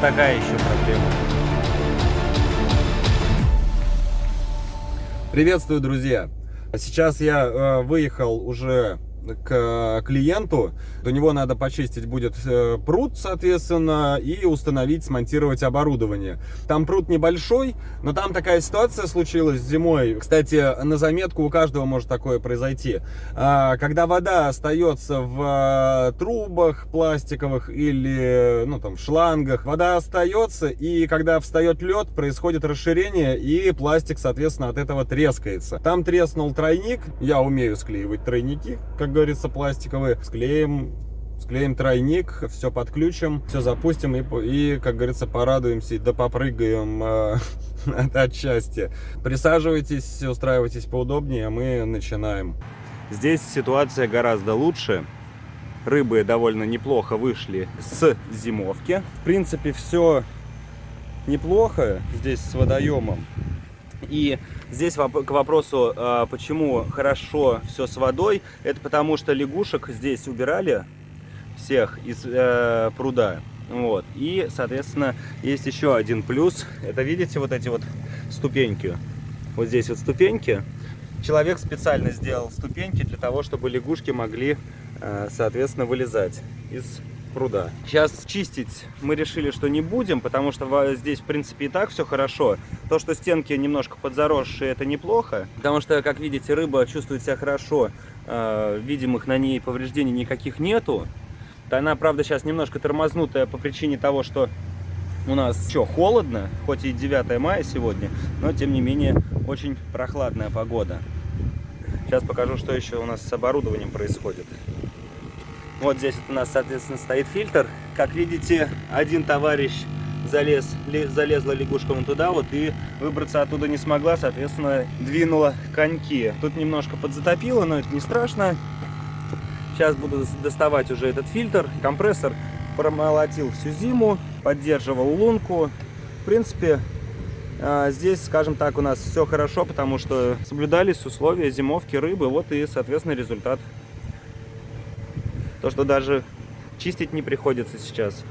такая еще проблема. Приветствую, друзья! Сейчас я выехал уже к клиенту. У него надо почистить будет пруд, соответственно, и установить, смонтировать оборудование. Там пруд небольшой, но там такая ситуация случилась зимой. Кстати, на заметку, у каждого может такое произойти. Когда вода остается в трубах пластиковых или, ну, там, в шлангах, вода остается, и когда встает лед, происходит расширение, и пластик, соответственно, от этого трескается. Там треснул тройник. Я умею склеивать тройники, как говорится, пластиковые. Склеим тройник, все подключим, все запустим и, как говорится, порадуемся, да попрыгаем от счастья. Присаживайтесь, устраивайтесь поудобнее, а мы начинаем. Здесь ситуация гораздо лучше. Рыбы довольно неплохо вышли с зимовки. В принципе, все неплохо здесь с водоемом. И здесь к вопросу, почему хорошо все с водой, это потому что лягушек здесь убирали всех из пруда. Вот. И, соответственно, есть еще один плюс. Это, видите, вот эти вот ступеньки. Вот здесь вот ступеньки. Человек специально сделал ступеньки для того, чтобы лягушки могли, соответственно, вылезать из пруда. Сейчас чистить мы решили, что не будем, потому что здесь, в принципе, и так все хорошо. То, что стенки немножко подзаросшие, это неплохо, потому что, как видите, рыба чувствует себя хорошо, видимых на ней повреждений никаких нету. Она, правда, сейчас немножко тормознутая по причине того, что у нас холодно, хоть и 9 мая сегодня, но, тем не менее, очень прохладная погода. Сейчас покажу, что еще у нас с оборудованием происходит. Вот здесь вот у нас, соответственно, стоит фильтр. Как видите, один товарищ залезла лягушка вон туда вот и выбраться оттуда не смогла, соответственно, двинула коньки. Тут немножко подзатопило, но это не страшно. Сейчас буду доставать уже этот фильтр. Компрессор промолотил всю зиму, поддерживал лунку. В принципе, здесь, скажем так, у нас все хорошо, потому что соблюдались условия зимовки рыбы. Вот и, соответственно, результат. То, что даже чистить не приходится сейчас.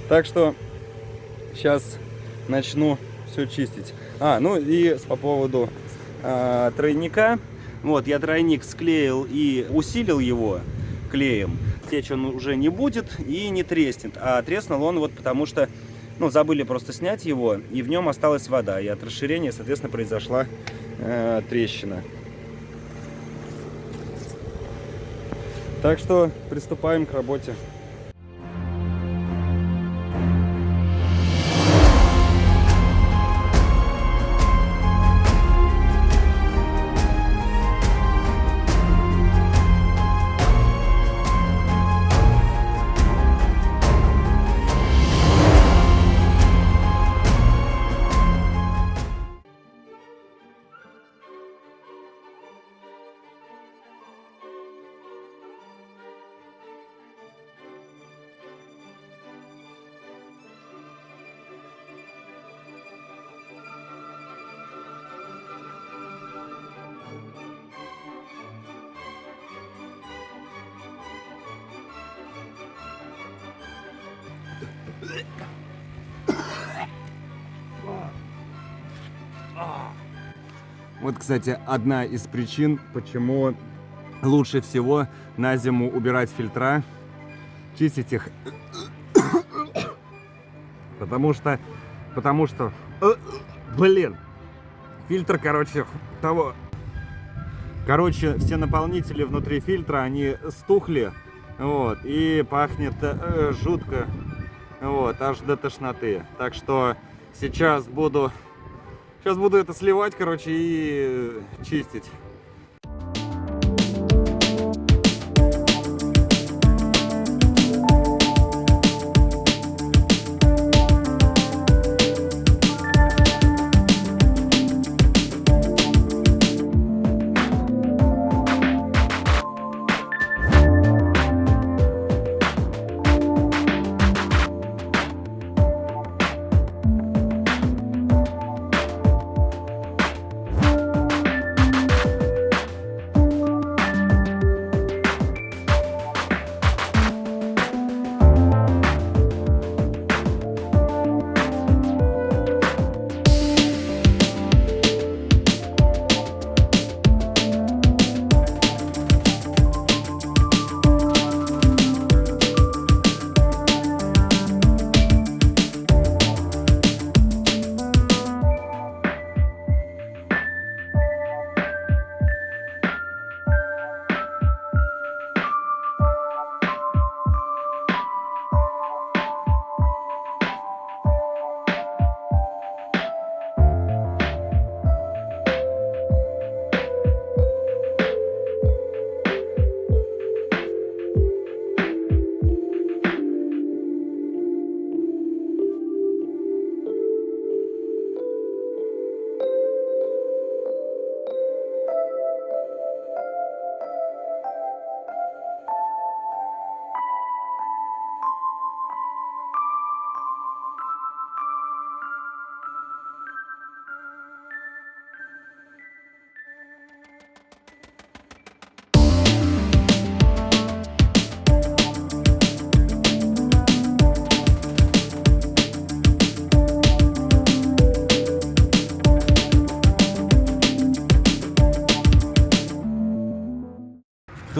Так что сейчас начну все чистить. Ну и по поводу тройника. Вот, я тройник склеил и усилил его клеем. Течь он уже не будет и не треснет. А треснул он вот потому что, забыли просто снять его, и в нем осталась вода. И от расширения, соответственно, произошла трещина. Так что приступаем к работе. Вот, кстати, одна из причин, почему лучше всего на зиму убирать фильтра, чистить их. Потому что, фильтр, все наполнители внутри фильтра, они стухли, вот, и пахнет жутко, вот, аж до тошноты. Так что сейчас буду это сливать, и чистить.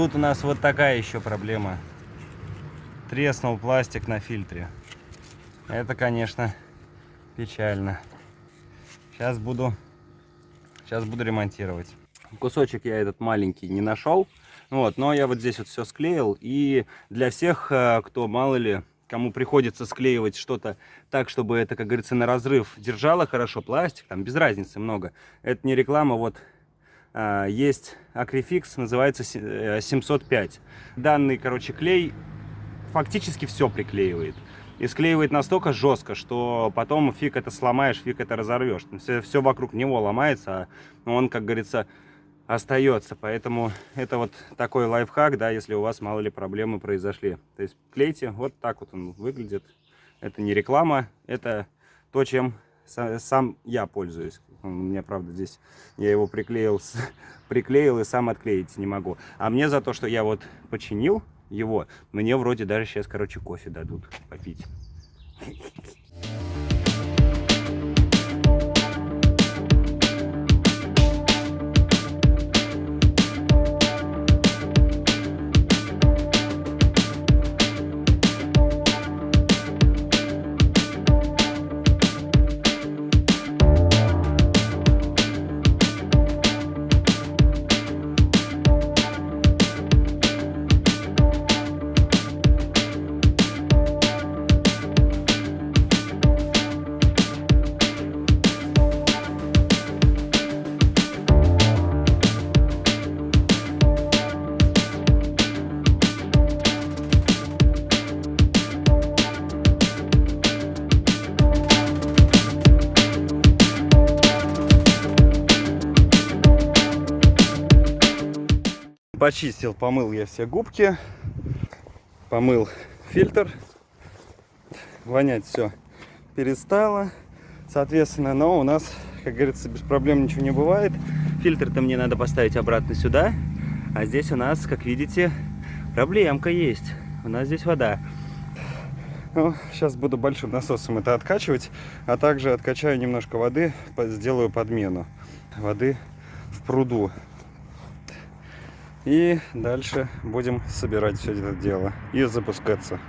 тут у нас вот такая еще проблема. Треснул пластик на фильтре. Это, конечно, печально. Сейчас буду ремонтировать. Кусочек я этот маленький не нашел. Вот, но я вот здесь вот все склеил. И для всех, кто, мало ли, кому приходится склеивать что-то так, чтобы это, как говорится, на разрыв держало хорошо пластик, там без разницы много. Это не реклама, вот есть Акрификс, называется 705. Данный, короче, клей фактически все приклеивает. И склеивает настолько жестко, что потом фиг это сломаешь, фиг это разорвешь. Все вокруг него ломается, а он, как говорится, остается. Поэтому это вот такой лайфхак, да, если у вас, мало ли, проблемы произошли. То есть клейте, вот так вот он выглядит. Это не реклама, это то, чем сам я пользуюсь. У меня, правда, здесь я его приклеил и сам отклеить не могу. А мне за то, что я вот починил его, мне вроде даже сейчас, короче, кофе дадут попить. Почистил, помыл я все губки, помыл фильтр, вонять все перестало, соответственно, но у нас, как говорится, без проблем ничего не бывает. Фильтр-то мне надо поставить обратно сюда, а здесь у нас, как видите, проблемка есть, у нас здесь вода. Ну, сейчас буду большим насосом это откачивать, а также откачаю немножко воды, сделаю подмену воды в пруду. И дальше будем собирать все это дело и запускаться.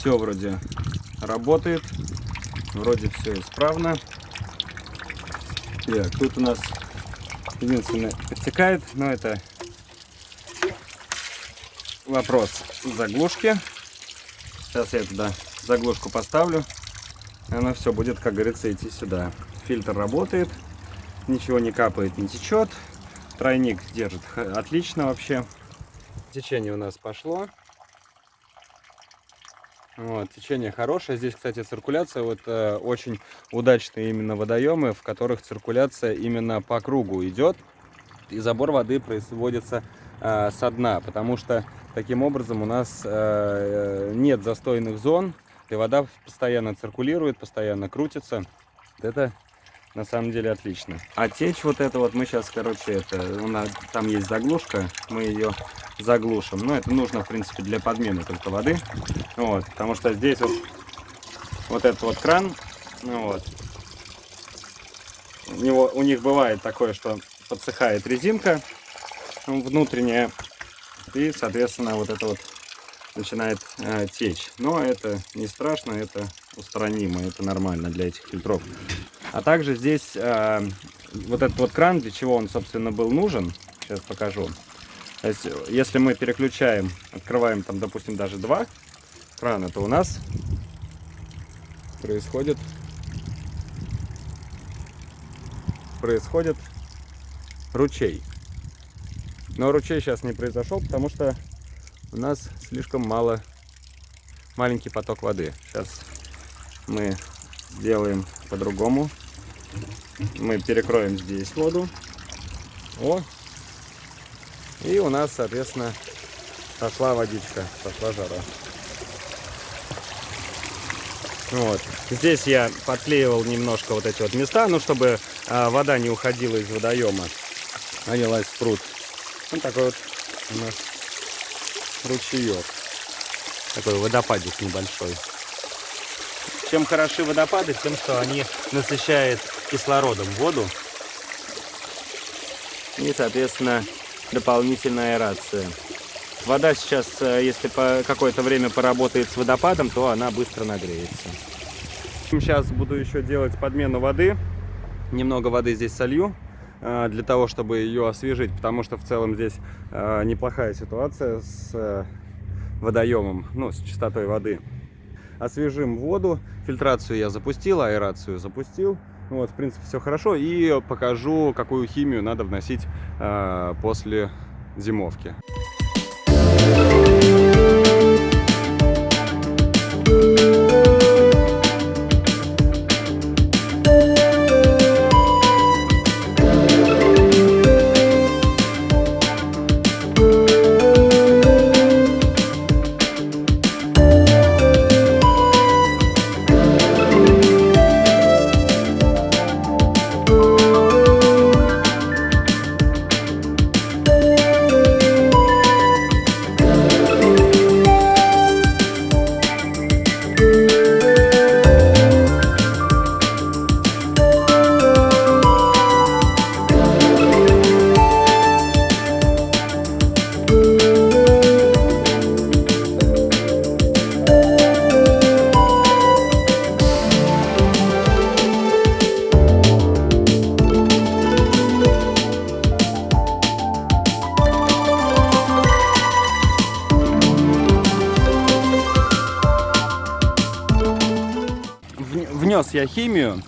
все вроде работает, вроде все исправно. Так, тут у нас единственное подтекает, но это вопрос заглушки. Сейчас я туда заглушку поставлю, и оно все будет, как говорится, идти сюда. Фильтр работает, ничего не капает, не течет. Тройник держит отлично вообще. Течение у нас пошло. Вот, течение хорошее. Здесь, кстати, циркуляция. Вот очень удачные именно водоемы, в которых циркуляция именно по кругу идет. И забор воды производится со дна, потому что таким образом у нас нет застойных зон, и вода постоянно циркулирует, постоянно крутится. Это на самом деле отлично. А течь вот это вот мы сейчас, короче, это у нас там есть заглушка, мы ее заглушим. Но это нужно, в принципе, для подмены только воды. Вот, потому что здесь вот этот вот кран, ну вот, у них бывает такое, что подсыхает резинка внутренняя, и, соответственно, вот это вот начинает течь. Но это не страшно, это устранимо, это нормально для этих фильтров. А также здесь вот этот вот кран, для чего он, собственно, был нужен, сейчас покажу. То есть, если мы переключаем, открываем там, допустим, даже 2 крана, то у нас происходит ручей. Но ручей сейчас не произошел, потому что у нас слишком маленький поток воды. Сейчас мы сделаем по-другому. Мы перекроем здесь воду. И у нас, соответственно, пошла водичка, пошла жара. Вот. Здесь я подклеивал немножко вот эти вот места, ну, чтобы вода не уходила из водоема, а лилась в пруд. Вот такой вот у нас ручеек. Такой водопадик небольшой. Чем хороши водопады, тем, что они насыщают кислородом воду. И, соответственно, дополнительная аэрация. Вода сейчас, если по какое-то время поработает с водопадом, то она быстро нагреется. Сейчас буду еще делать подмену воды. Немного воды здесь солью, для того, чтобы ее освежить, потому что в целом здесь неплохая ситуация с водоемом, ну, с чистотой воды. Освежим воду. Фильтрацию я запустил, аэрацию запустил. Вот, в принципе, все хорошо. И покажу, какую химию надо вносить после зимовки. Внес я химию,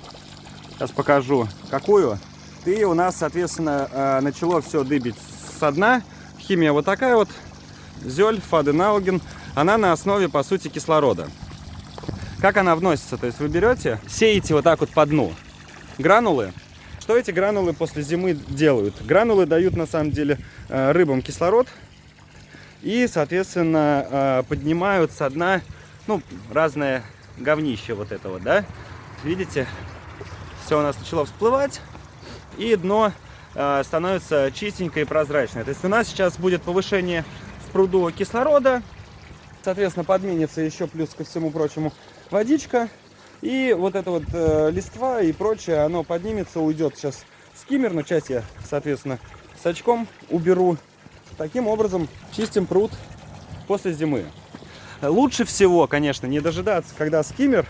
сейчас покажу какую. И у нас, соответственно, начало все дыбить со дна. Химия вот такая вот, зёль, фаденауген. Она на основе, по сути, кислорода. Как она вносится? То есть вы берете, сеете вот так вот по дну гранулы. Что эти гранулы после зимы делают? Гранулы дают, на самом деле, рыбам кислород. И, соответственно, поднимают со дна, ну, разное говнище вот это вот, да? Видите, все у нас начало всплывать, и дно становится чистенькое и прозрачное. То есть у нас сейчас будет повышение в пруду кислорода, соответственно, подменится еще плюс ко всему прочему водичка, и вот это вот листва и прочее, оно поднимется, уйдет сейчас в скиммер, но часть я, соответственно, с очком уберу. Таким образом чистим пруд после зимы. Лучше всего, конечно, не дожидаться, когда скиммер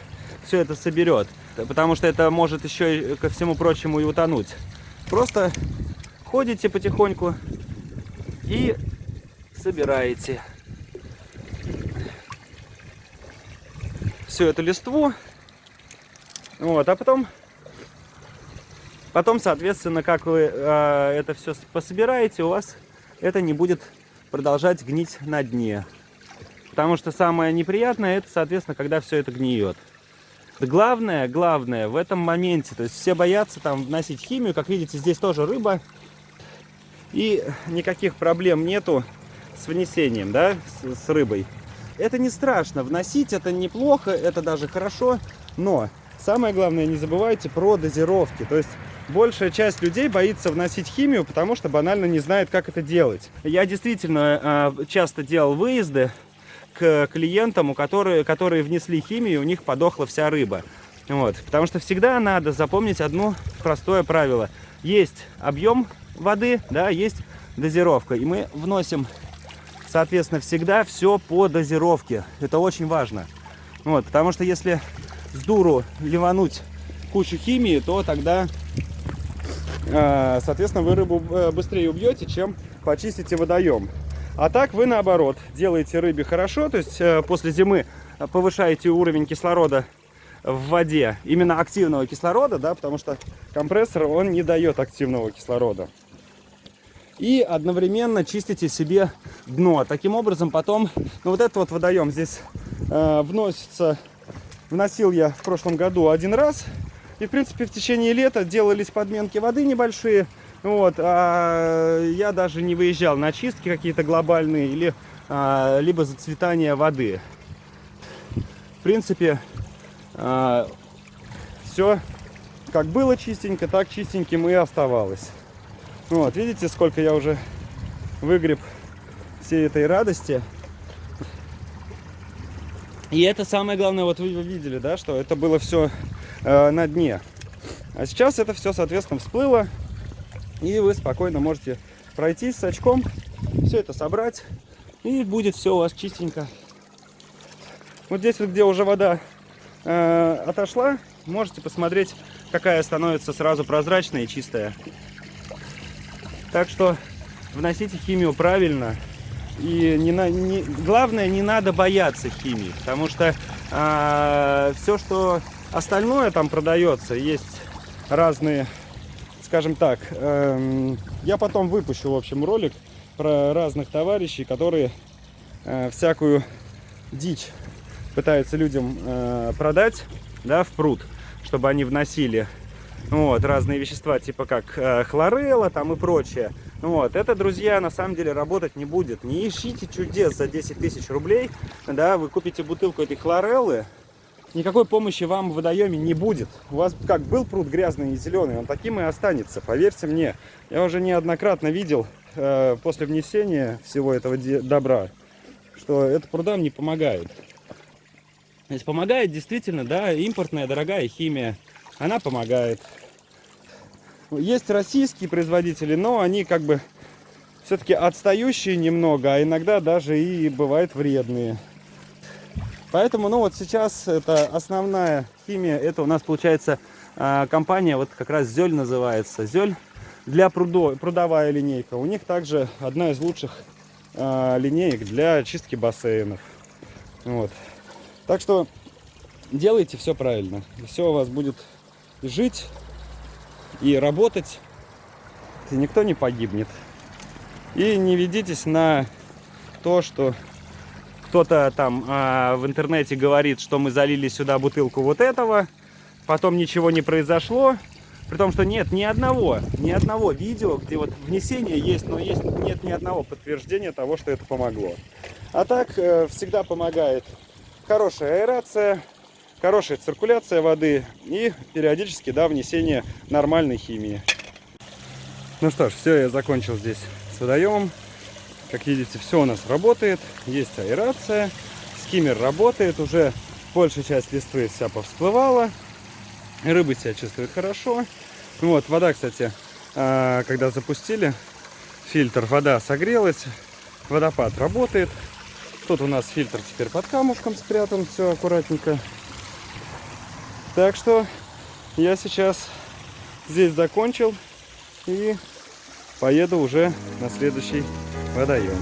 все это соберет, потому что это может еще, ко всему прочему, и утонуть. Просто ходите потихоньку и собираете всю эту листву. Вот, а потом, соответственно, как вы это все пособираете, у вас это не будет продолжать гнить на дне. Потому что самое неприятное, это, соответственно, когда все это гниет. Главное в этом моменте, то есть все боятся там вносить химию, как видите, здесь тоже рыба, и никаких проблем нету с внесением, да, с рыбой. Это не страшно, вносить это неплохо, это даже хорошо, но самое главное, не забывайте про дозировки, то есть большая часть людей боится вносить химию, потому что банально не знает, как это делать. Я действительно часто делал выезды к клиентам, которые внесли химию, у них подохла вся рыба. Вот. Потому что всегда надо запомнить одно простое правило. Есть объем воды, да, есть дозировка. И мы вносим, соответственно, всегда все по дозировке. Это очень важно. Вот. Потому что если с дуру ливануть кучу химии, то тогда, соответственно, вы рыбу быстрее убьете, чем почистите водоем. А так вы, наоборот, делаете рыбе хорошо, то есть после зимы повышаете уровень кислорода в воде, именно активного кислорода, да, потому что компрессор, он не дает активного кислорода. И одновременно чистите себе дно. Таким образом, потом, ну вот этот вот водоем здесь вносил я в прошлом году один раз. И, в принципе, в течение лета делались подменки воды небольшие. Вот, а я даже не выезжал на чистки какие-то глобальные или либо зацветание воды. В принципе, все как было чистенько, так чистеньким и оставалось. Вот, видите, сколько я уже выгреб всей этой радости. И это самое главное, вот вы видели, да, что это было все на дне. А сейчас это все, соответственно, всплыло. И вы спокойно можете пройтись с очком, все это собрать, и будет все у вас чистенько. Вот здесь вот, где уже вода отошла, можете посмотреть, какая становится сразу прозрачная и чистая. Так что вносите химию правильно. И главное, не надо бояться химии, потому что все, что остальное там продается, есть разные, скажем так, я потом выпущу, в общем, ролик про разных товарищей, которые всякую дичь пытаются людям продать, да, в пруд, чтобы они вносили вот, разные вещества, типа как хлорелла там и прочее. Вот, это, друзья, на самом деле работать не будет. Не ищите чудес за 10 тысяч рублей, да, вы купите бутылку этой хлореллы, никакой помощи вам в водоеме не будет. У вас как был пруд грязный и зеленый, он таким и останется, поверьте мне. Я уже неоднократно видел после внесения всего этого добра, что это прудам не помогает. То есть помогает действительно, да, импортная дорогая химия, она помогает. Есть российские производители, но они как бы все-таки отстающие немного, а иногда даже и бывают вредные. Поэтому, ну вот сейчас это основная химия, это у нас получается компания, вот как раз Зёль называется. Зёль для прудовая линейка. У них также одна из лучших линеек для чистки бассейнов. Вот. Так что делайте все правильно. Все у вас будет жить и работать, и никто не погибнет. И не ведитесь на то, что кто-то там в интернете говорит, что мы залили сюда бутылку вот этого, потом ничего не произошло. При том, что нет ни одного видео, где вот внесение есть, но нет ни одного подтверждения того, что это помогло. А так всегда помогает хорошая аэрация, хорошая циркуляция воды и периодически, да, внесение нормальной химии. Ну что ж, все, я закончил здесь с водоемом. Как видите, все у нас работает. Есть аэрация, скиммер работает, уже большая часть листвы вся повсплывала. Рыбы себя чувствуют хорошо. Вот, вода, кстати, когда запустили фильтр, вода согрелась, водопад работает. Тут у нас фильтр теперь под камушком спрятан, все аккуратненько. Так что я сейчас здесь закончил и поеду уже на следующий водоем.